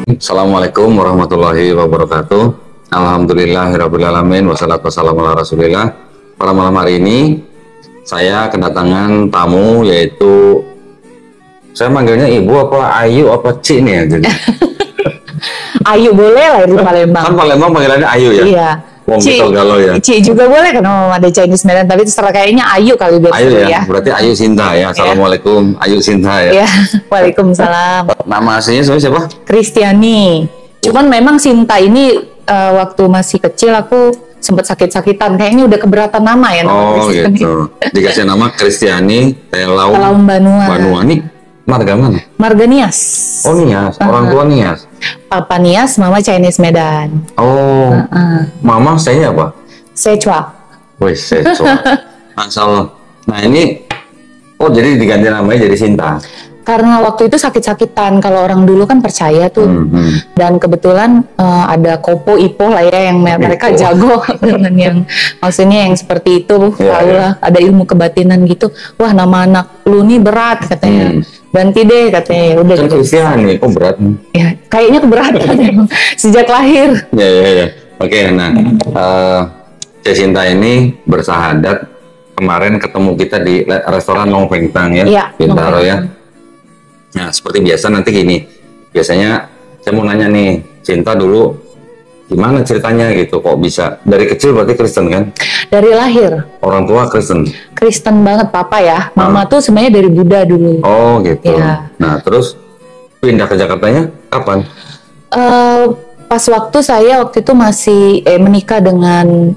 Assalamualaikum warahmatullahi wabarakatuh. Alhamdulillahirrabbilalamin. Wassalatu wassalamu ala rasulillah. Pada malam hari ini saya kedatangan tamu, yaitu saya manggilnya ibu apa Ayu apa Ci nih ya jadi. Ayu boleh lah di Palembang. Kan Palembang panggilannya Ayu ya? Iya. Wong gitu galau ya. Ci juga boleh kan, ada Chinese Medan, tapi terserah, kayaknya Ayu kali biasa Ayu ya? ya. Berarti Ayu Sinta ya. Assalamualaikum Ayu Sinta ya. Iya. Waalaikumsalam. Nama aslinya sebenarnya siapa? Kristiani. Cuman memang Sinta ini waktu masih kecil aku sempat sakit-sakitan, kayaknya udah keberatan nama ya. Oh gitu. Dikasih nama Kristiani Telaum Banua. Banuani. Marga mana? Marga Nias. Oh Nias, orang tua Nias. Papa Nias, mama Chinese Medan. Oh, mama saya apa? Sechua. Wih, Sechua. Asal. Nah ini, oh jadi diganti namanya jadi Sinta. Karena waktu itu sakit-sakitan, kalau orang dulu kan percaya tuh. Dan kebetulan ada Kopo Ipo lah ya, yang mereka jago dengan yang maksudnya yang seperti itu. Tahu lah, ada ilmu kebatinan gitu. Wah, nama anak lu nih berat katanya. Ganti deh katanya. Udah kan gitu. Kristiani, kok berat? Ya, kayaknya keberatan emang sejak lahir. Ya. Oke, nah Sinta ini bersahadat kemarin ketemu kita di restoran Long Feng Tang ya, Bintaro ya. Nah, seperti biasa nanti gini, biasanya saya mau nanya nih, Sinta dulu gimana ceritanya gitu, kok bisa dari kecil berarti Kristen kan? Dari lahir. Orang tua Kristen? Kristen banget papa ya, mama tuh sebenarnya dari Buddha dulu. Oh gitu. Ya. Nah terus pindah ke Jakartanya kapan? Pas waktu saya waktu itu masih menikah dengan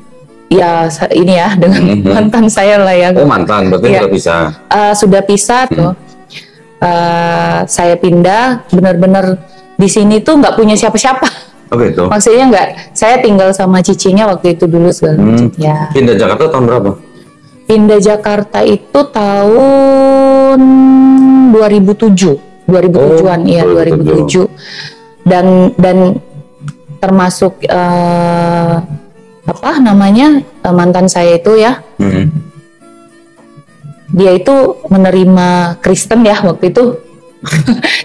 ini ya, dengan mantan saya lah ya. Oh mantan, berarti ya. Sudah pisah? Sudah pisah tuh. Saya pindah, benar-benar di sini tuh nggak punya siapa-siapa. Oh gitu. Maksudnya nggak, saya tinggal sama cicinya waktu itu dulu segala macam. Ya. Pindah Jakarta tahun berapa? Pindah Jakarta itu tahun 2007, 2007-an ya, 2007. Dan termasuk apa namanya mantan saya itu ya. Dia itu menerima Kristen ya waktu itu.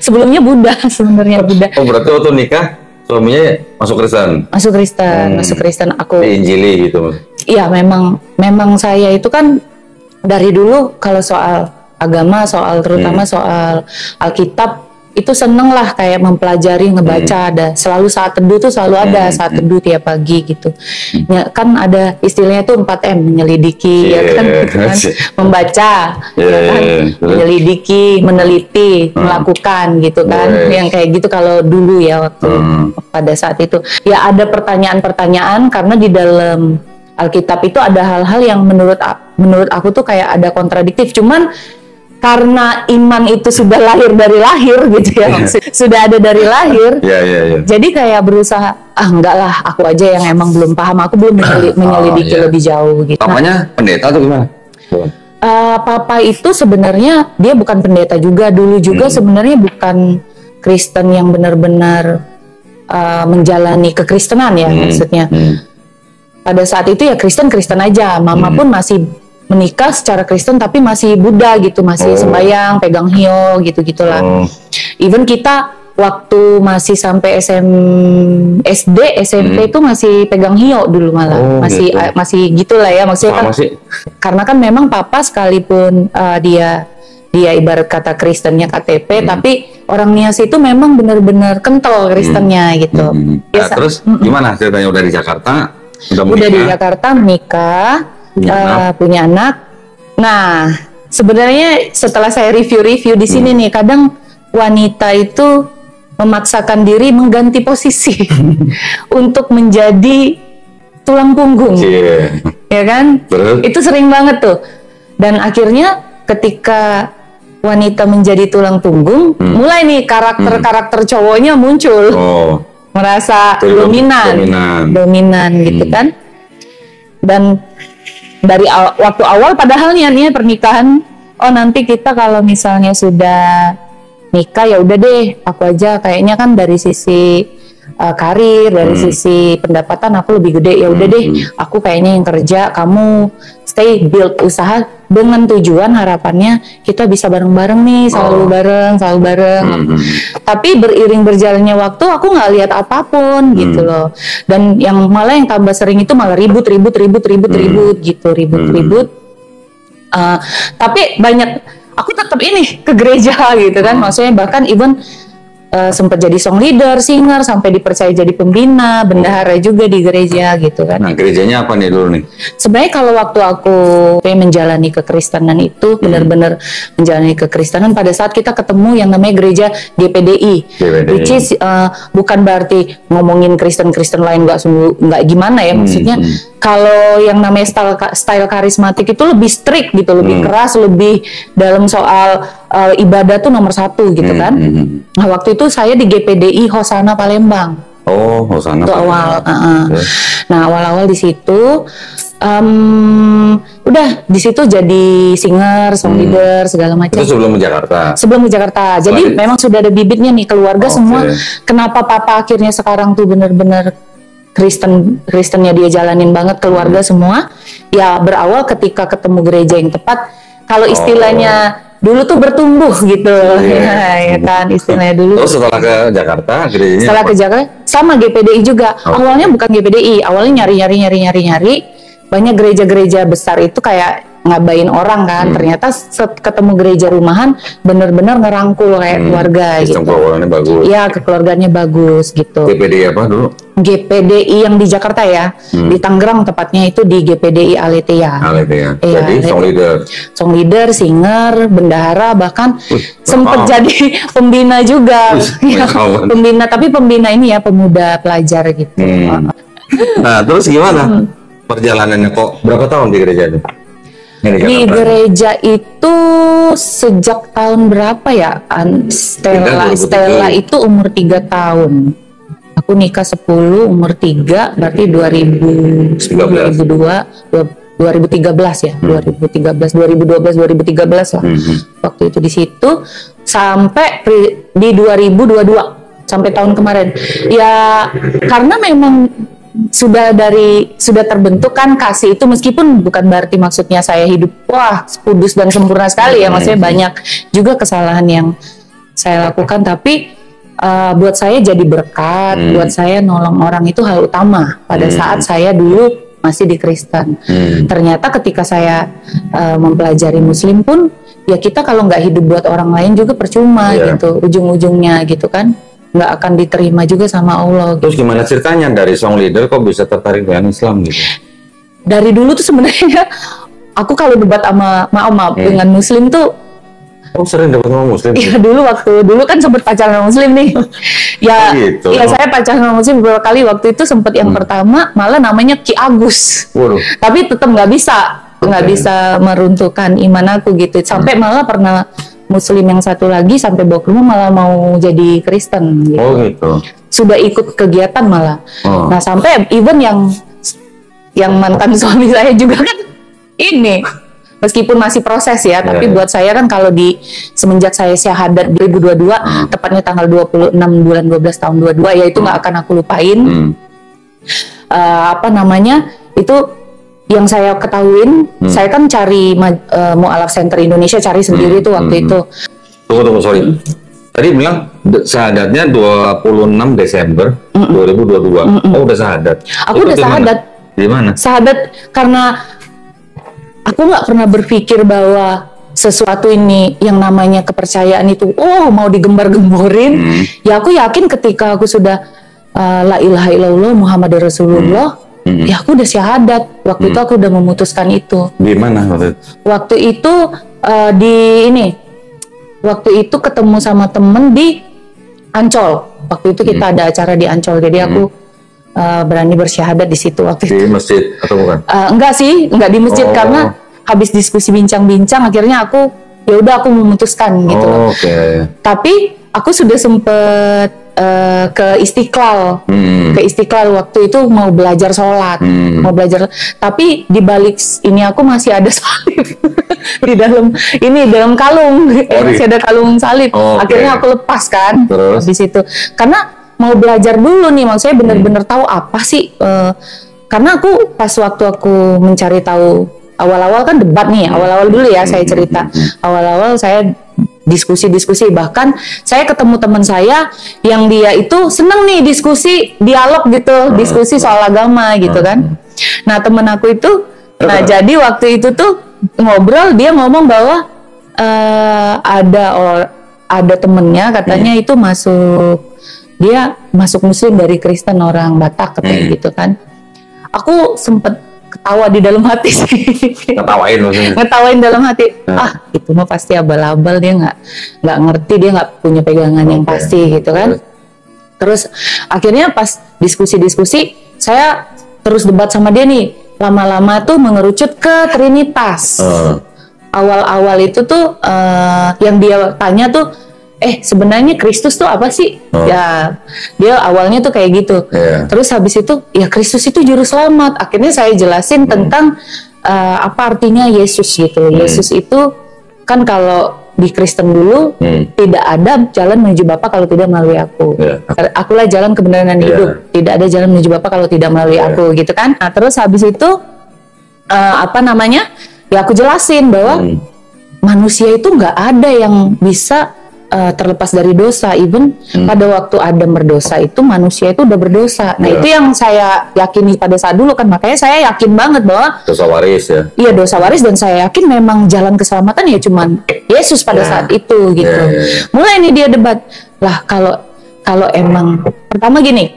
Sebelumnya Buddha sebenarnya Buddha. Oh berarti waktu nikah suaminya masuk Kristen? Masuk Kristen, masuk Kristen. Aku diinjili gitu? Iya, memang saya itu kan dari dulu kalau soal agama, terutama soal Alkitab itu seneng lah kayak mempelajari, ngebaca. Ada selalu saat teduh tuh selalu ada saat teduh tiap pagi gitu. Ya, kan ada istilahnya tuh 4M, menyelidiki, ya kan, gitu kan, membaca, ya kan, menyelidiki, meneliti, melakukan gitu kan, yang kayak gitu kalau dulu ya waktu pada saat itu. Ya ada pertanyaan-pertanyaan karena di dalam Alkitab itu ada hal-hal yang menurut aku tuh kayak ada kontradiktif. Cuman karena iman itu sudah lahir dari lahir gitu ya, sudah ada dari lahir. Jadi kayak berusaha, enggak lah, aku aja yang emang belum paham, aku belum menyelidiki lebih jauh gitu. Papanya pendeta atau gimana? Papa itu sebenarnya dia bukan pendeta juga, dulu juga sebenarnya bukan Kristen yang benar-benar menjalani kekristenan ya, maksudnya. Pada saat itu ya Kristen aja, mama pun masih menikah secara Kristen tapi masih Buddha gitu, masih sembahyang, pegang hio gitu-gitulah. Even kita waktu masih sampai SD, SMP itu masih pegang hio dulu malah. Masih gitulah ya, maksudnya kan, karena kan memang papa sekalipun dia ibarat kata Kristennya KTP, tapi orang Nias itu memang benar-benar kental Kristennya gitu. Nah, terus gimana ceritanya udah di Jakarta? Udah di Jakarta menikah. Punya anak. Nah, sebenarnya setelah saya review di sini nih, kadang wanita itu memaksakan diri mengganti posisi untuk menjadi tulang punggung, ya kan? Itu sering banget tuh. Dan akhirnya ketika wanita menjadi tulang punggung, mulai nih karakter cowoknya muncul, merasa dominan gitu kan. Dan dari waktu awal padahal niatnya pernikahan, nanti kita kalau misalnya sudah nikah ya udah deh, aku aja kayaknya kan dari sisi karir, dari sisi pendapatan aku lebih gede, ya udah deh, aku kayaknya yang kerja, kamu stay build usaha dengan tujuan harapannya kita bisa bareng-bareng nih, selalu bareng. Tapi beriring berjalannya waktu aku nggak lihat apapun gitu loh. Dan yang malah yang tambah sering itu malah ribut gitu. Tapi banyak, aku tetap ini ke gereja gitu kan, maksudnya bahkan even sempat jadi song leader, singer, sampai dipercaya jadi pembina, bendahara juga di gereja gitu kan. Nah, gerejanya apa nih dulu nih? Sebenarnya kalau waktu aku menjalani kekristenan itu benar-benar menjalani kekristenan pada saat kita ketemu yang namanya gereja GPDI. Which is bukan berarti ngomongin Kristen-Kristen lain nggak gimana ya, maksudnya kalau yang namanya style karismatik itu lebih strict gitu, lebih keras, lebih dalam soal ibadah tuh nomor 1 gitu kan. Nah waktu itu saya di GPDI Hosana Palembang. Oh, Hosana. Itu awal. Nah awal-awal di situ, udah di situ jadi singer, song leader segala macam. Itu sebelum ke Jakarta. Sebelum ke Jakarta. Jadi memang sudah ada bibitnya nih keluarga semua. Kenapa papa akhirnya sekarang tuh benar-benar Kristennya dia jalanin banget, keluarga semua. Ya berawal ketika ketemu gereja yang tepat. Kalau istilahnya dulu tuh bertumbuh gitu, ya kan istilahnya dulu. Terus setelah ke Jakarta, gerejanya? Setelah ke Jakarta, sama GPDI juga. Awalnya bukan GPDI, awalnya nyari. Banyak gereja-gereja besar itu kayak ngabain orang kan, ternyata ketemu gereja rumahan bener-bener ngerangkul kayak keluarga gitu. Kekeluargaannya bagus. Iya, kekeluargaannya bagus gitu. GPDI apa dulu? GPDI yang di Jakarta ya, di Tangerang tepatnya itu di GPDI Aletheia. Jadi song leader, singer, bendahara, bahkan sempat jadi pembina juga. Pembina, tapi pembina ini ya pemuda pelajar gitu. Nah, terus gimana perjalanannya, kok berapa tahun di gereja itu? Di gereja itu sejak tahun berapa ya? Stella itu umur 3 tahun. Aku nikah 10, umur 3, berarti 2013 ya. 2013 lah. Waktu itu di situ sampai di 2022 sampai tahun kemarin. Ya karena memang sudah terbentuk kan kasih itu, meskipun bukan berarti maksudnya saya hidup wah kudus dan sempurna sekali ya, maksudnya banyak juga kesalahan yang saya lakukan, tapi buat saya jadi berkat, buat saya nolong orang itu hal utama pada saat saya dulu masih di Kristen. Ternyata ketika saya mempelajari Muslim pun ya kita kalau nggak hidup buat orang lain juga percuma gitu, ujung-ujungnya gitu kan nggak akan diterima juga sama Allah. Terus gimana ceritanya dari song leader kok bisa tertarik dengan Islam gitu? Dari dulu tuh sebenarnya aku kalau debat sama dengan Muslim tuh sering debat sama Muslim? Iya dulu kan sempat pacaran sama Muslim nih. Ya saya pacaran sama Muslim beberapa kali. Waktu itu sempat yang pertama malah namanya Ki Agus. Tapi tetap nggak bisa meruntuhkan iman aku gitu. Sampai malah pernah Muslim yang satu lagi sampai bawa ke rumah malah mau jadi Kristen gitu. Oh gitu. Sudah ikut kegiatan malah. Nah sampai even yang mantan suami saya juga kan ini, meskipun masih proses ya, tapi buat saya kan kalau semenjak saya syahadat 2022, tepatnya tanggal 26 bulan 12 tahun 22, ya itu nggak akan aku lupain. Itu yang saya ketahuin, saya kan cari Mu'alaf Center Indonesia, cari sendiri tuh waktu itu. Tunggu, sorry. Tadi bilang syahadatnya 26 Desember 2022. Oh, udah syahadat. Aku udah syahadat. Di mana? Syahadat karena aku nggak pernah berpikir bahwa sesuatu ini yang namanya kepercayaan itu, mau digembar-gemborin. Ya aku yakin ketika aku sudah la ilaha illallah Muhammadur Rasulullah, ya aku udah syahadat. Waktu itu aku udah memutuskan itu. Di mana waktu itu? Waktu itu waktu itu ketemu sama temen di Ancol. Waktu itu kita ada acara di Ancol, jadi aku berani bersyahadat di situ waktu itu. Di masjid atau bukan? Enggak sih, enggak di masjid karena habis diskusi bincang-bincang akhirnya aku aku memutuskan gitu loh. Tapi aku sudah sempet ke Istiqlal, waktu itu mau belajar sholat, tapi di balik ini aku masih ada salib di dalam kalung, masih ada kalung salib. Akhirnya aku lepas kan di situ, karena mau belajar dulu nih, maksudnya benar-benar tahu apa sih, karena aku pas waktu aku mencari tahu awal-awal kan debat nih, awal-awal dulu ya saya cerita. Awal-awal saya diskusi-diskusi, bahkan saya ketemu teman saya yang dia itu seneng nih diskusi, dialog gitu, diskusi soal agama gitu kan. Nah temen aku itu, nah jadi waktu itu tuh ngobrol, dia ngomong bahwa ada temennya katanya itu dia masuk Muslim dari Kristen, orang Batak katanya gitu kan. Aku sempet ketawa di dalam hati sih. Ngetawain maksudnya? Ngetawain dalam hati. Itu mah pasti abal-abal, dia nggak ngerti, dia nggak punya pegangan yang pasti gitu kan. Terus akhirnya pas diskusi-diskusi, saya terus debat sama dia nih. Lama-lama tuh mengerucut ke Trinitas. Awal-awal itu tuh yang dia tanya tuh, sebenarnya Kristus tuh apa sih? Ya, dia awalnya tuh kayak gitu. Terus habis itu, ya Kristus itu juru selamat. Akhirnya saya jelasin tentang apa artinya Yesus gitu. Yesus itu kan kalau di Kristen dulu tidak ada jalan menuju Bapa kalau tidak melalui aku. Akulah jalan kebenaran dan hidup. Tidak ada jalan menuju Bapa kalau tidak melalui aku gitu kan. Nah, terus habis itu ya aku jelasin bahwa manusia itu nggak ada yang bisa terlepas dari dosa. Even pada waktu Adam berdosa itu manusia itu udah berdosa. Nah itu yang saya yakini pada saat dulu kan, makanya saya yakin banget bahwa dosa waris ya. Iya, dosa waris, dan saya yakin memang jalan keselamatan ya cuman Yesus pada saat itu gitu. Mulai nih dia debat lah, kalau emang pertama gini,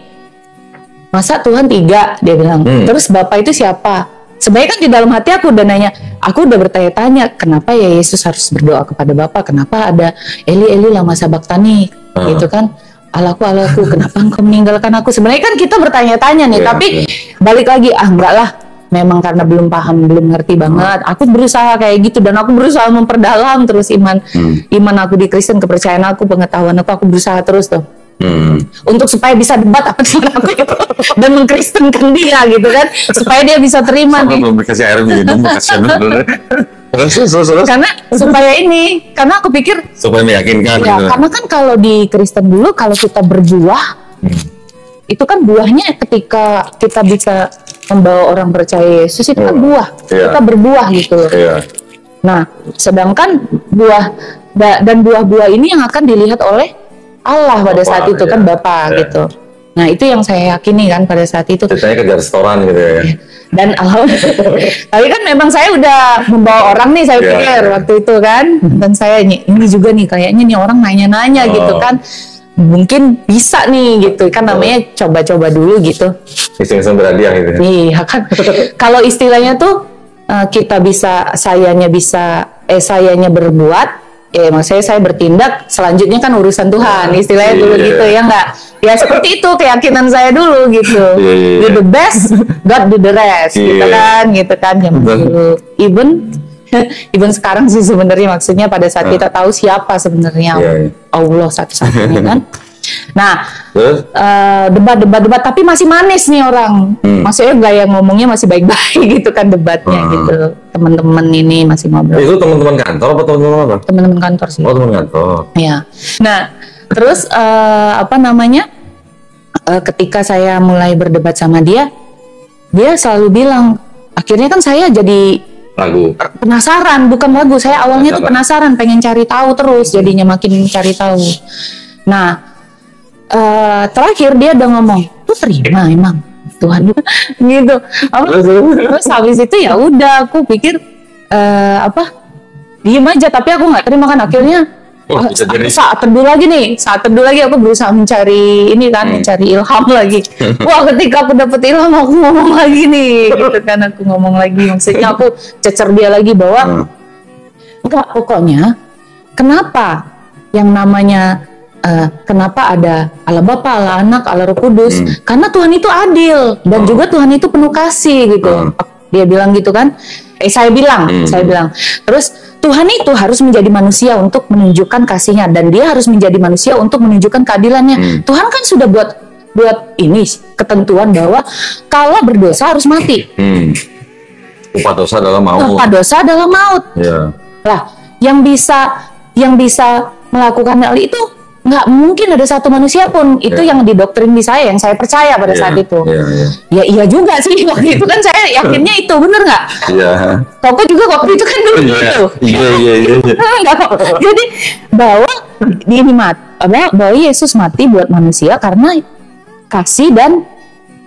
masa Tuhan 3 dia bilang, terus Bapa itu siapa? Sebenarnya kan di dalam hati aku udah nanya, aku udah bertanya-tanya, kenapa ya Yesus harus berdoa kepada Bapa? Kenapa ada Eli Eli lama sabaktani gitu kan? Allahku kenapa engkau meninggalkan aku? Sebenarnya kan kita bertanya-tanya nih, tapi balik lagi, enggak lah, memang karena belum paham, belum ngerti banget. Aku berusaha kayak gitu, dan aku berusaha memperdalam terus iman aku di Kristen, kepercayaan aku, pengetahuan aku berusaha terus tuh. Untuk supaya bisa debat apa dengan aku gitu, dan mengkristenkan dia gitu kan, supaya dia bisa terima nih. Belum dikasih air minum, kasihan dulu. Terus. Karena aku pikir supaya meyakinkan. Ya, gitu. Karena kan kalau di Kristen dulu, kalau kita berbuah, itu kan buahnya ketika kita bisa membawa orang percaya Yesus itu kan buah, kita berbuah gitu. Nah, sedangkan buah-buah ini yang akan dilihat oleh Allah pada saat itu kan Bapa gitu. Nah itu yang saya yakini kan pada saat itu. Ceritanya kerja restoran gitu ya. Dan tapi kan memang saya udah membawa orang nih, saya pikir waktu itu kan. Dan saya ini juga nih kayaknya nih orang nanya-nanya gitu kan. Mungkin bisa nih gitu kan, namanya coba-coba dulu gitu. Iseng-iseng berhadiah gitu. Iya kan. Kalau istilahnya tuh sayanya berbuat. Maksudnya saya bertindak, selanjutnya kan urusan Tuhan, istilahnya dulu gitu ya nggak? Ya seperti itu keyakinan saya dulu gitu. Do the best, God do the rest, gitu kan zaman dulu. Even sekarang sih sebenarnya, maksudnya pada saat kita tahu siapa sebenarnya Allah satu-satunya kan. Nah, debat, tapi masih manis nih orang. Maksudnya gaya ngomongnya masih baik-baik gitu kan debatnya gitu. Teman-teman ini masih ngobrol. Itu teman-teman kantor apa teman-teman apa? Teman-teman kantor sih. Oh, teman kantor. Ya. Nah, terus ketika saya mulai berdebat sama dia selalu bilang, akhirnya kan saya jadi penasaran, bukan ragu. Saya awalnya tuh penasaran, pengen cari tahu terus, jadinya makin cari tahu. Nah, terakhir dia udah ngomong, "Lu terima emang Tuhan?" gitu. Terus habis itu ya udah, aku pikir diem aja, tapi aku nggak terima kan. Akhirnya saat teduh lagi aku berusaha mencari mencari ilham lagi. Wah, ketika aku dapet ilham, aku ngomong lagi nih gitu kan, aku ngomong lagi, maksudnya aku cecer dia lagi bahwa enggak, pokoknya kenapa yang namanya kenapa ada Allah Bapa, Allah Anak, Allah Roh Kudus? Karena Tuhan itu adil dan juga Tuhan itu penuh kasih gitu. Dia bilang gitu kan. Saya bilang. Terus Tuhan itu harus menjadi manusia untuk menunjukkan kasihnya, dan dia harus menjadi manusia untuk menunjukkan keadilannya. Tuhan kan sudah buat ini ketentuan bahwa kalau berdosa harus mati. Upah dosa adalah maut. Lah, yang bisa melakukan hal itu nggak mungkin ada satu manusia pun. Itu yang didoktrin di saya, yang saya percaya pada saat itu. Ya iya juga sih, waktu itu kan saya yakinnya itu, bener nggak? Iya. Koko juga waktu itu kan dulu gitu. Iya. Jadi bahwa Yesus mati buat manusia karena kasih, dan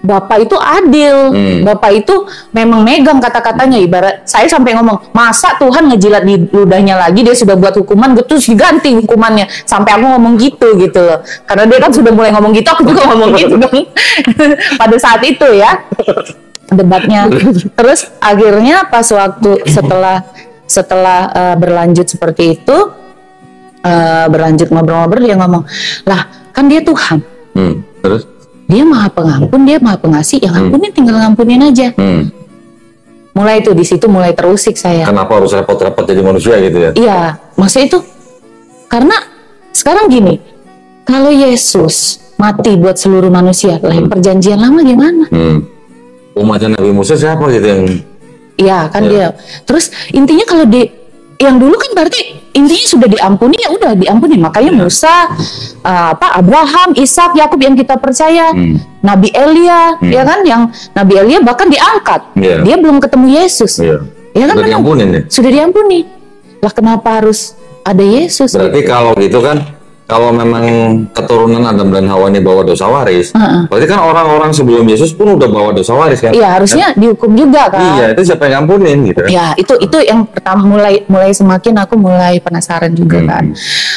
Bapak itu adil. Bapak itu memang megang kata-katanya. Ibarat saya sampai ngomong, masa Tuhan ngejilat di ludahnya lagi, dia sudah buat hukuman, terus diganti hukumannya. Sampai aku ngomong gitu loh. Karena dia kan sudah mulai ngomong gitu, aku juga ngomong gitu dong. Pada saat itu ya, debatnya. Terus akhirnya pas waktu setelah berlanjut seperti itu, berlanjut ngobrol-ngobrol, dia ngomong, lah kan dia Tuhan. Terus? Dia maha pengampun, dia maha pengasih, yang ngampunin tinggal ngampunin aja. Mulai itu, di situ mulai terusik saya. Kenapa harus repot-repot jadi manusia gitu ya? Iya, maksudnya itu karena sekarang gini, kalau Yesus mati buat seluruh manusia, lah perjanjian lama gimana? Umatnya Nabi Musa siapa gitu yang? Iya kan dia. Terus intinya kalau yang dulu kan berarti intinya sudah diampuni, ya udah diampuni. Makanya Musa, Abraham, Ishak, Yakub yang kita percaya, Nabi Elia, ya kan, yang Nabi Elia bahkan diangkat, dia belum ketemu Yesus, ya kan, sudah diampuni. Lah kenapa harus ada Yesus? Berarti gitu? Kalau gitu kan, kalau memang keturunan Adam dan Hawa ini bawa dosa waris, berarti kan orang-orang sebelum Yesus pun udah bawa dosa waris kan? Iya, harusnya dihukum juga kan? Iya, itu siapa yang ngampunin gitu? Ya, itu yang pertama mulai semakin aku mulai penasaran juga kan.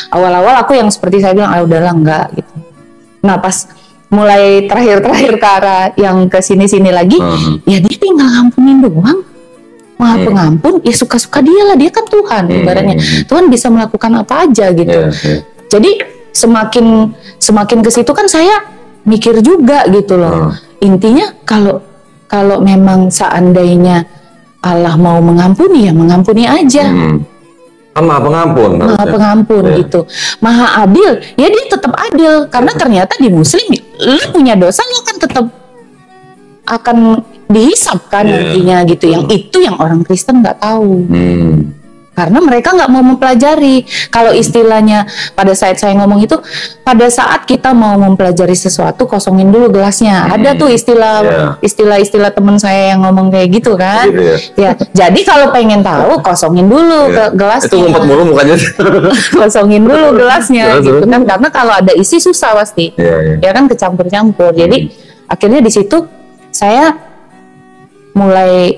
Awal-awal aku yang seperti saya bilang, udahlah enggak gitu. Nah pas mulai terakhir ke arah yang ke sini lagi, ya dia tinggal ngampunin doang. Maha pengampun, ya suka-suka dia lah, dia kan Tuhan ibaratnya. Tuhan bisa melakukan apa aja gitu. Jadi semakin ke situ kan saya mikir juga gitu loh. Intinya kalau memang seandainya Allah mau mengampuni, ya mengampuni aja. Kan maha pengampun. Maha pengampun gitu. Maha adil, ya dia tetap adil. Karena ternyata di Muslim, lu punya dosa, lu kan tetap akan dihisap kan nantinya gitu. Yang orang Kristen nggak tahu. Karena mereka nggak mau mempelajari. Kalau istilahnya pada saat saya ngomong itu, pada saat kita mau mempelajari sesuatu, kosongin dulu gelasnya. Ada tuh istilah teman saya yang ngomong kayak gitu kan. Ya, jadi kalau pengen tahu, kosongin dulu gelasnya. Itu ngumpet mulu mukanya. Kosongin dulu gelasnya gitu kan. Karena kalau ada isi susah pasti. Ya kan, kecampur-campur. Jadi akhirnya di situ saya mulai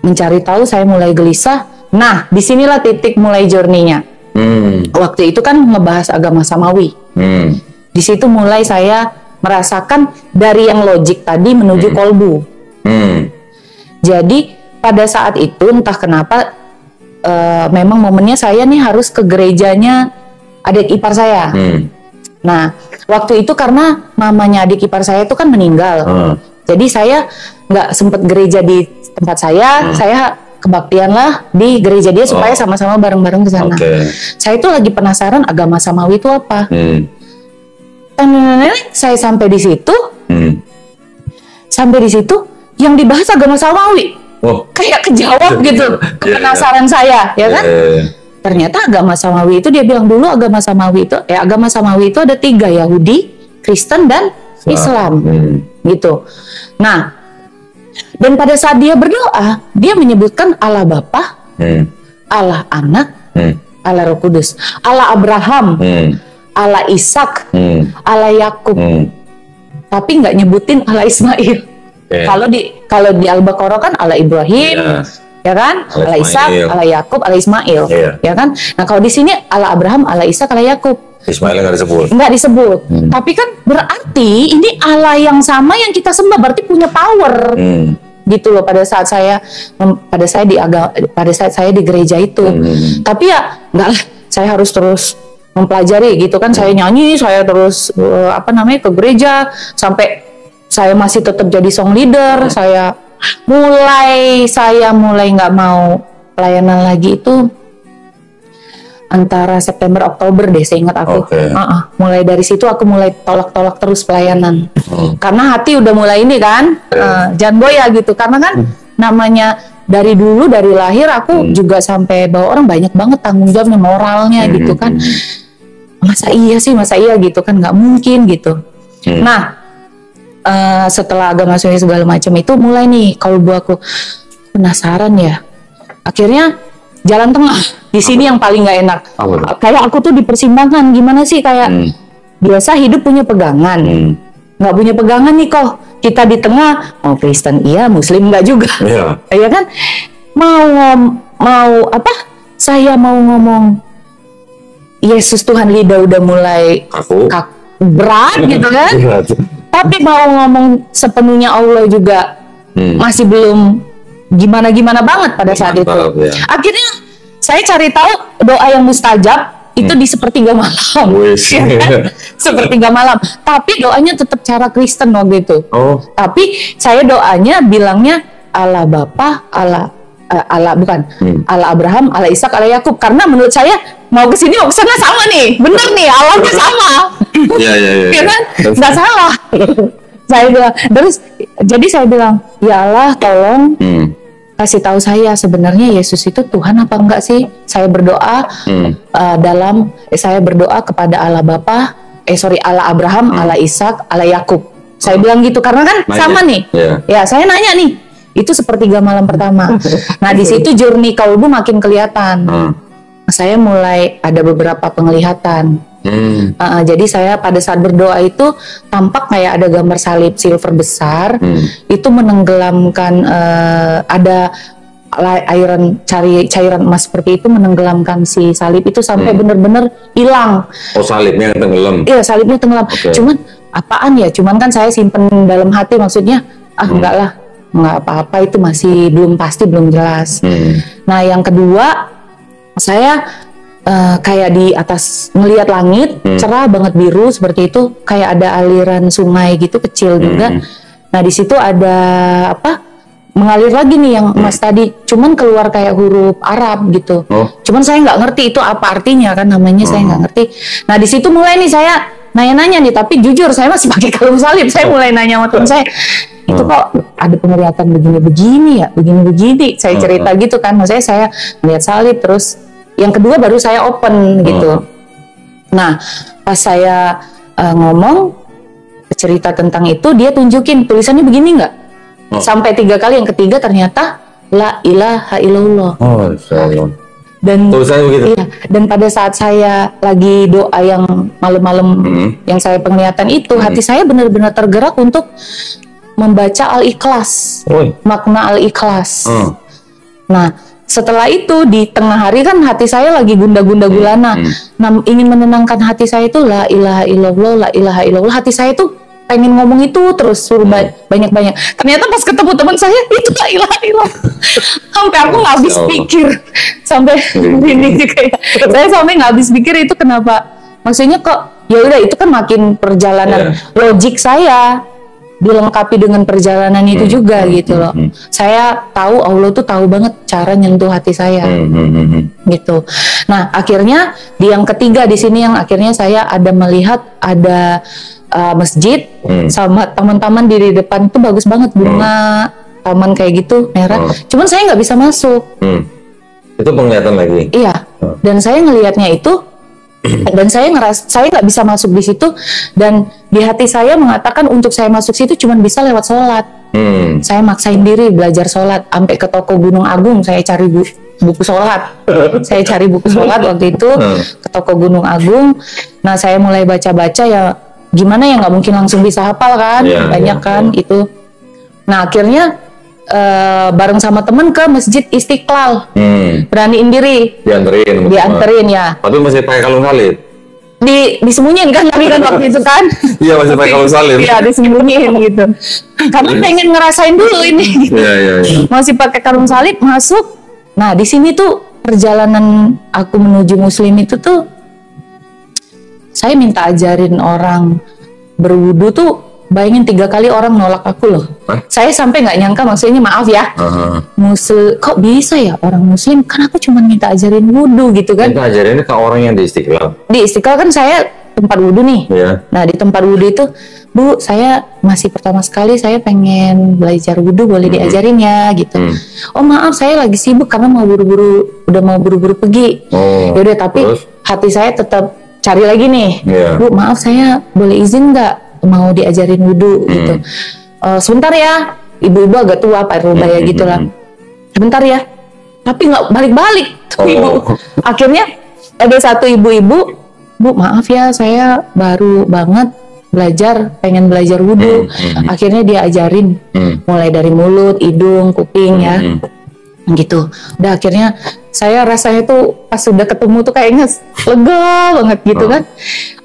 mencari tahu, saya mulai gelisah. Nah, disinilah titik mulai journey-nya. Waktu itu kan ngebahas agama samawi. Di situ mulai saya merasakan dari yang logik tadi menuju kolbu. Jadi pada saat itu entah kenapa memang momennya saya nih harus ke gerejanya adik ipar saya. Nah, waktu itu karena mamanya adik ipar saya itu kan meninggal. Jadi saya nggak sempat gereja di tempat saya kebaktian lah di gereja dia supaya sama-sama bareng-bareng ke sana. Saya itu lagi penasaran agama samawi itu apa. Saya sampai di situ, yang dibahas agama samawi, kayak kejawab gitu, penasaran saya, ya kan? Ternyata agama samawi itu dia bilang dulu agama samawi itu ada 3, Yahudi, Kristen dan Islam, gitu. Nah. Dan pada saat dia berdoa, dia menyebutkan Allah Bapa, Allah Anak, Allah Roh Kudus, Allah Abraham, Allah Ishak, Allah Yakub, tapi nggak nyebutin Allah Ismail. Kalau di Al-Baqarah kan Allah Ibrahim, ya kan, Allah Ishak, Allah Yakub, Allah Ismail, ya kan. Nah kalau di sini Allah Abraham, Allah Ishak, Allah Yakub. Ismail nggak disebut. Tapi kan berarti ini Allah yang sama yang kita sembah, berarti punya power. Gitu loh pada saat saya di gereja itu. Tapi ya enggak lah, saya harus terus mempelajari gitu kan. Saya nyanyi, saya terus ke gereja sampai saya masih tetap jadi song leader. Saya mulai nggak mau pelayanan lagi itu antara September Oktober deh, saya ingat aku. Mulai dari situ aku mulai tolak terus pelayanan. Karena hati udah mulai ini kan, jangan boya gitu. Karena kan namanya dari dulu, dari lahir aku juga sampai bawa orang banyak banget tanggung jawabnya, moralnya gitu kan. masa iya sih, masa iya gitu kan, nggak mungkin gitu. Nah setelah agama Sunni segala macam itu mulai nih kalau buat aku penasaran ya, akhirnya jalan tengah di sini yang paling nggak enak. Kayak aku tuh di persimpangan, gimana sih kayak biasa hidup punya pegangan, nggak punya pegangan nih kok. Kita di tengah, mau Kristen iya, Muslim nggak juga, ya kan? Mau apa? Saya mau ngomong Yesus Tuhan, lidah udah mulai berat gitu kan? Tapi mau ngomong sepenuhnya Allah juga masih belum gimana-gimana banget pada saat itu. Akhirnya saya cari tahu doa yang mustajab itu di sepertiga malam, ya kan? Sepertiga malam. Tapi doanya tetap cara Kristen waktu itu. Tapi saya doanya bilangnya Allah Bapa, Allah bukan, Allah Abraham, Allah Ishak, Allah Yakub. Karena menurut saya mau ke sini mau ke sana sama nih, bener nih, Allahnya sama. Ya kan? Nggak salah. Saya bilang, terus jadi saya bilang, ya Allah tolong kasih tahu saya sebenarnya Yesus itu Tuhan apa enggak sih? Saya berdoa saya berdoa kepada Allah Bapa, Allah Abraham, Allah Ishak, Allah Yakub. Saya bilang gitu karena kan sama nih. Ya, saya nanya nih. Itu sepertiga malam pertama. Nah, di situ journey kalbu makin kelihatan. Saya mulai ada beberapa penglihatan. Jadi saya pada saat berdoa itu tampak kayak ada gambar salib silver besar, itu menenggelamkan ada cairan emas seperti itu menenggelamkan si salib itu sampai benar-benar hilang. Salibnya tenggelam? Iya, salibnya tenggelam. Cuman apaan ya? Cuman kan saya simpen dalam hati, maksudnya enggak lah, nggak apa-apa, itu masih belum pasti, belum jelas. Nah, yang kedua saya kayak di atas ngelihat langit cerah banget biru seperti itu, kayak ada aliran sungai gitu kecil juga. Nah, di situ ada apa? Mengalir lagi nih yang emas tadi, cuman keluar kayak huruf Arab gitu. Cuman saya nggak ngerti itu apa artinya kan, namanya saya nggak ngerti. Nah, di situ mulai nih saya nanya-nanya nih, tapi jujur saya masih pakai kalung salib. Saya mulai nanya sama teman saya, itu kok ada penglihatan begini-begini ya, begini-begini. Saya cerita gitu kan, maksudnya saya melihat salib terus. Yang kedua baru saya open gitu. Nah, pas saya ngomong cerita tentang itu, dia tunjukin tulisannya begini nggak? Sampai 3 kali, yang ketiga ternyata la ilaha illallah. Dan tulisannya begitu. Iya, dan pada saat saya lagi doa yang malam-malam yang saya penglihatan itu, hati saya benar-benar tergerak untuk membaca Al-Ikhlas. Makna Al-Ikhlas. Nah, setelah itu di tengah hari kan hati saya lagi gunda-gunda gulana. Nah, ingin menenangkan hati saya itu la ilaha illallah, la ilaha illallah. Hati saya tuh pengen ngomong itu terus, suruh banyak-banyak. Ternyata pas ketemu teman saya itu la ilaha illallah. Sampai aku nggak habis pikir. Sampai ini kayak saya sampai nggak habis pikir itu kenapa. Maksudnya kok ya udah, itu kan makin perjalanan logik saya dilengkapi dengan perjalanan itu juga gitu loh. Saya tahu Allah tuh tahu banget cara nyentuh hati saya gitu. Nah, akhirnya di yang ketiga di sini yang akhirnya saya ada melihat ada masjid sama taman-taman di depan itu bagus banget, bunga taman kayak gitu merah. Cuman saya nggak bisa masuk. Itu penglihatan lagi. Iya. Dan saya ngelihatnya itu dan saya nggak bisa masuk di situ, dan di hati saya mengatakan untuk saya masuk situ cuma bisa lewat sholat. Saya maksain diri belajar sholat, sampai ke toko Gunung Agung saya cari buku sholat. Saya cari buku sholat waktu itu ke toko Gunung Agung. Nah, saya mulai baca-baca, ya gimana ya, nggak mungkin langsung bisa hafal kan, banyak kan itu. Nah, akhirnya bareng sama temen ke Masjid Istiqlal, beraniin diri, dianterin ya. Tapi masih pakai kalung salib, disembunyiin kan, tapi kan waktu itu kan. Iya, masih pakai kalung salib. Iya, disembunyiin gitu. Karena pengen ngerasain dulu ini. Masih pakai kalung salib masuk. Nah, di sini tuh perjalanan aku menuju Muslim itu tuh, saya minta ajarin orang berwudu tuh. Bayangin 3 kali orang nolak aku loh. Saya sampai nggak nyangka, maksudnya maaf ya, kok bisa ya orang Muslim, kan aku cuma minta ajarin wudhu gitu kan. Minta ajarinnya ke orang yang di Istiqlal. Di Istiqlal kan saya tempat wudhu nih. Nah, di tempat wudhu itu, Bu, saya masih pertama sekali, saya pengen belajar wudhu, boleh diajarin ya gitu. Oh maaf, saya lagi sibuk karena udah mau buru-buru pergi. Yaudah, tapi terus hati saya tetap cari lagi nih, Bu maaf saya boleh izin nggak mau diajarin wudhu gitu. Sebentar ya, ibu-ibu agak tua Pak Rubaya gitu lah. Sebentar ya, tapi nggak balik-balik tuh ibu. Akhirnya ada satu ibu-ibu, Bu maaf ya saya baru banget pengen belajar wudhu. Akhirnya dia ajarin mulai dari mulut, hidung, kuping ya gitu. Udah akhirnya saya rasanya tuh pas sudah ketemu tuh kayaknya lega banget gitu kan.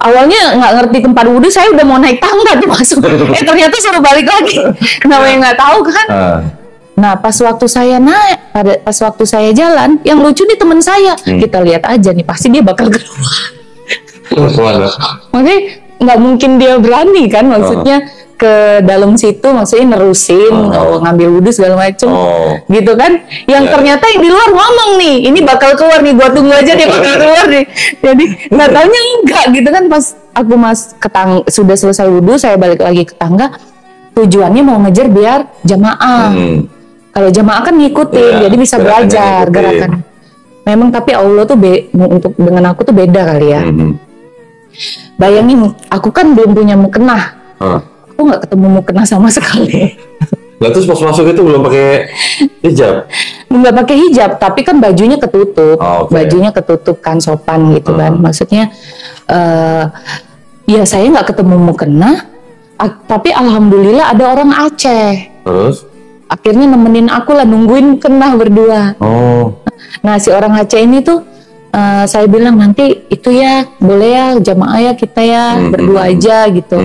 Awalnya nggak ngerti tempat wudhu, saya udah mau naik tangga tuh masuk. Ternyata suruh balik lagi. Namanya nggak tahu kan. Nah pas waktu saya naik, pas waktu saya jalan, yang lucu nih teman saya. Kita lihat aja nih, pasti dia bakal keluar. Makanya nggak mungkin dia berani kan, maksudnya ke dalam situ, maksudnya nerusin ngambil wudhu segala macem gitu kan. Yang ternyata yang di luar ngomong nih, ini bakal keluar nih, gua tunggu aja dia bakal keluar nih. Jadi nggak taunya enggak gitu kan. Pas aku sudah selesai wudhu, saya balik lagi ke tangga, tujuannya mau ngejar biar jamaah. Kalau jamaah kan ngikutin, jadi bisa belajar gerakan. Memang tapi Allah tuh untuk dengan aku tuh beda kali ya. Bayangin, aku kan belum punya mukena. Aku nggak ketemu mukena sama sekali. Nah, terus pas masuk itu belum pakai hijab? Nggak pakai hijab, tapi kan bajunya ketutup. Bajunya ketutup kan, sopan gitu kan. Maksudnya, ya saya nggak ketemu mukena, tapi alhamdulillah ada orang Aceh. Terus? Akhirnya nemenin aku lah, nungguin mukena berdua. Nah si orang Aceh ini tuh, saya bilang nanti itu ya, boleh ya jamaah ya kita ya, berdua aja gitu.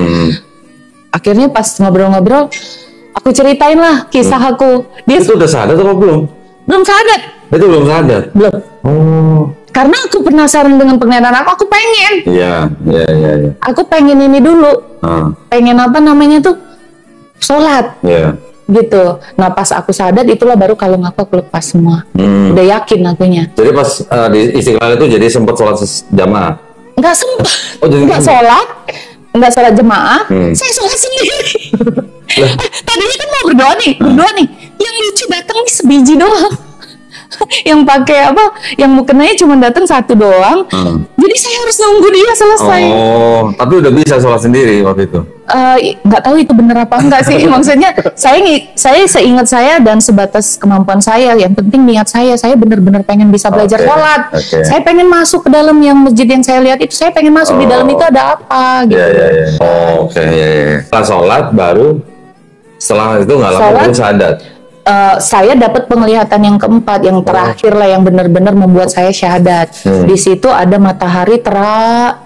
Akhirnya pas ngobrol-ngobrol, aku ceritain lah kisah aku. Dia itu udah sadar atau belum? Belum sadar. Itu belum sadar? Belum. Karena aku penasaran dengan penglihatan aku pengen. Iya. Aku pengen ini dulu. Pengen apa namanya tuh? Sholat. Gitu. Nah pas aku sadar, itulah baru kalau aku lepas semua. Udah yakin akunya. Jadi pas di Istiqlal itu jadi sempat sholat jamaah? Nggak sempat. Nggak sholat. Nggak sholat jemaah, saya sholat sendiri. Tadinya kan mau berdoa nih. Yang lucu datang nih sebiji doang. Yang pakai apa? Yang mukenanya cuma datang satu doang. Jadi saya harus nunggu dia selesai. Tapi udah bisa sholat sendiri waktu itu? Nggak tahu itu bener apa enggak sih. Maksudnya saya seingat saya dan sebatas kemampuan saya. Yang penting niat saya benar-benar pengen bisa belajar sholat. Saya pengen masuk ke dalam yang masjid yang saya lihat itu. Saya pengen masuk di dalam itu ada apa gitu. Setelah sholat baru, setelah itu nggak lama baru sadar. Saya dapat penglihatan yang keempat, yang terakhir lah, yang benar-benar membuat saya syahadat. Di situ ada matahari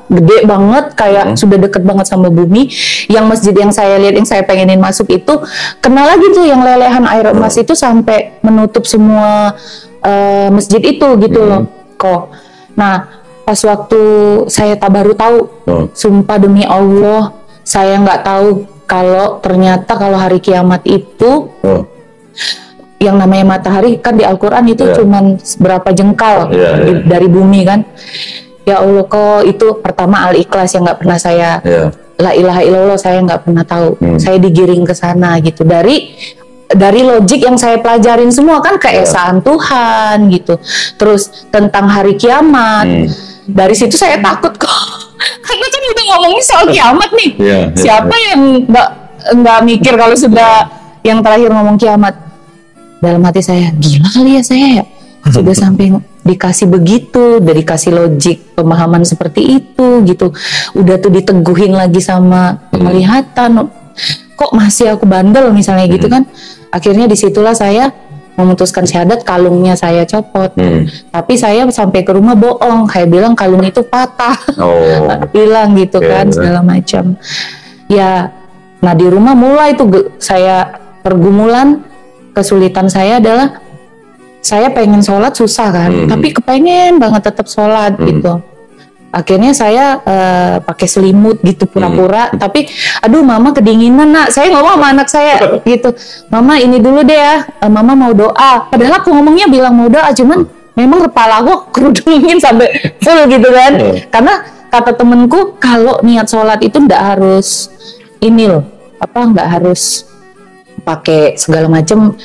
gede banget, kayak sudah deket banget sama bumi. Yang masjid yang saya lihat, yang saya pengenin masuk itu, kena lagi tuh yang lelehan air emas itu sampai menutup semua masjid itu gitu loh. Nah, pas waktu saya baru tahu, sumpah demi Allah, saya nggak tahu kalau ternyata kalau hari kiamat itu yang namanya matahari kan di Al-Quran itu cuman berapa jengkal dari bumi kan. Ya Allah, kok itu pertama Al-Ikhlas yang nggak pernah saya La ilaha illallah saya nggak pernah tahu. Saya digiring ke sana gitu dari logik yang saya pelajarin semua kan, keesaan Tuhan gitu, terus tentang hari kiamat. Dari situ saya takut kok karena kan udah ngomongin soal kiamat nih. Siapa yang nggak mikir kalau sudah yang terakhir ngomong kiamat. Dalam hati saya, gila kali ya saya ya, sudah sampai dikasih begitu, udah dikasih logik pemahaman seperti itu gitu, udah tuh diteguhin lagi sama penglihatan, kok masih aku bandel misalnya gitu kan. Akhirnya disitulah saya memutuskan syahadat, kalungnya saya copot. Tapi saya sampai ke rumah bohong, kayak bilang kalung itu patah, hilang gitu kan, segala macam ya. Nah di rumah mulai tuh saya pergumulan. Kesulitan saya adalah saya pengen sholat susah kan, tapi kepengen banget tetap sholat gitu. Akhirnya saya pakai selimut gitu pura-pura, tapi aduh mama kedinginan nak, saya ngomong sama anak saya gitu, mama ini dulu deh ya, mama mau doa. Padahal aku ngomongnya bilang mau doa, cuman memang kepala aku kerudungin sampai full gitu kan. Karena kata temenku kalau niat sholat itu nggak harus ini loh, nggak harus pakai segala macam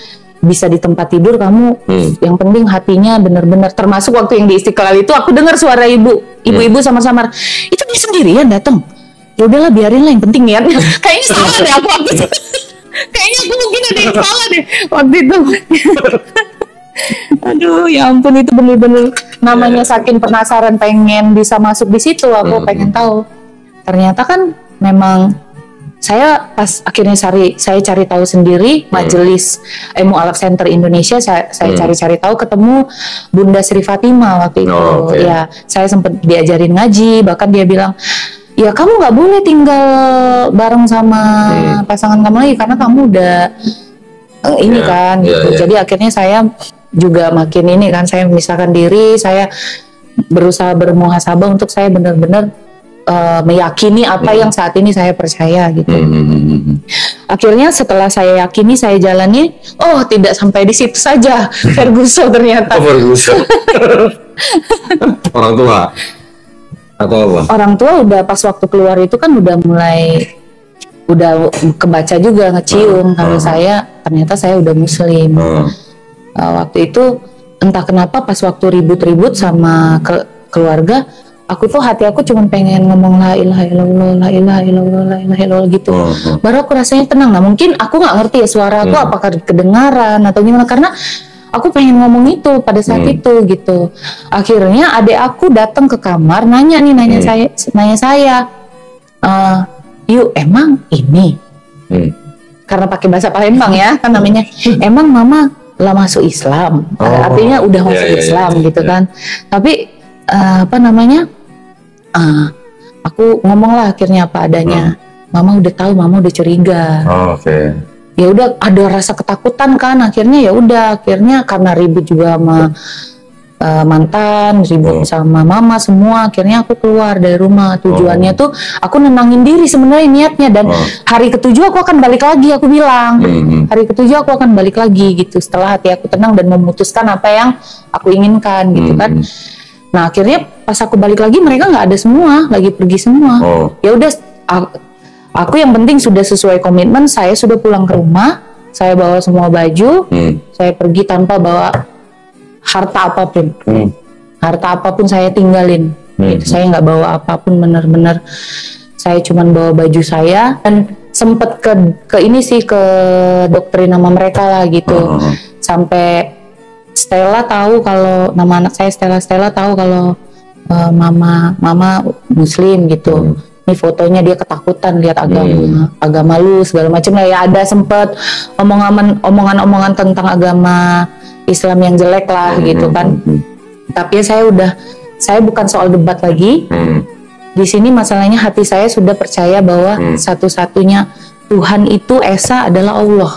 bisa di tempat tidur kamu, yang penting hatinya benar-benar. Termasuk waktu yang di Istiqlal itu aku dengar suara ibu-ibu samar-samar, itu dia sendirian datang. Ya udahlah biarin lah, yang penting niatnya. Kayaknya salah deh aku waktu itu. Kayaknya aku mungkin ada yang salah deh waktu itu. Aduh, ya ampun, itu bener-bener namanya saking penasaran pengen bisa masuk di situ, aku pengen tahu. Ternyata kan memang saya pas akhirnya saya cari tahu sendiri majelis Mu'alaf Center Indonesia, saya cari-cari tahu, ketemu Bunda Sri Fatimah waktu itu. Ya, saya sempat diajarin ngaji, bahkan dia bilang, ya kamu nggak boleh tinggal bareng sama pasangan kamu lagi karena kamu udah ini kan gitu. Jadi akhirnya saya juga makin ini kan, saya memisahkan diri, saya berusaha bermuhasabah untuk saya benar-benar meyakini apa yang saat ini saya percaya gitu. Akhirnya setelah saya yakini, saya jalani, oh tidak sampai di situ saja, Ferguson ternyata. Ferguson. Orang tua atau apa? Orang tua udah pas waktu keluar itu kan udah mulai kebaca juga, ngecium kalau saya ternyata saya udah muslim. Waktu itu entah kenapa pas waktu ribut-ribut sama keluarga, aku tuh hati aku cuma pengen ngomong la ilaha illallah, la ilaha illallah, la ilaha illallah gitu. Baru aku rasanya tenang. Nah mungkin aku nggak ngerti ya suara aku apakah kedengaran atau gimana, karena aku pengen ngomong itu pada saat itu gitu. Akhirnya adik aku datang ke kamar nanya saya, yuk emang ini, karena pakai bahasa Palembang ya kan namanya, emang mama lah masuk Islam, artinya udah masuk Islam gitu kan. Tapi aku ngomong lah akhirnya apa adanya. Mama udah tahu, mama udah curiga. Ya udah ada rasa ketakutan kan, akhirnya akhirnya karena ribut juga sama mantan, ribut sama mama semua, akhirnya aku keluar dari rumah. Tujuannya tuh aku nenangin diri sebenarnya niatnya, dan hari ketujuh aku akan balik lagi, aku bilang hari ketujuh aku akan balik lagi gitu, setelah hati aku tenang dan memutuskan apa yang aku inginkan gitu kan. Nah akhirnya pas aku balik lagi mereka nggak ada semua, lagi pergi semua. Ya udah, aku yang penting sudah sesuai komitmen, saya sudah pulang ke rumah, saya bawa semua baju, saya pergi tanpa bawa harta apapun, harta apapun saya tinggalin. Gitu. Saya nggak bawa apapun, benar-benar saya cuman bawa baju saya, dan sempet ke ini sih, ke doktrin nama mereka lah gitu. Sampai Stella tahu kalau nama anak saya Stella tahu kalau mama muslim gitu. Ini fotonya dia ketakutan lihat agama lu segala macam lah ya, ada sempet omongan-omongan tentang agama Islam yang jelek lah gitu kan. Tapi saya bukan soal debat lagi. Di sini masalahnya hati saya sudah percaya bahwa satu-satunya Tuhan itu Esa adalah Allah.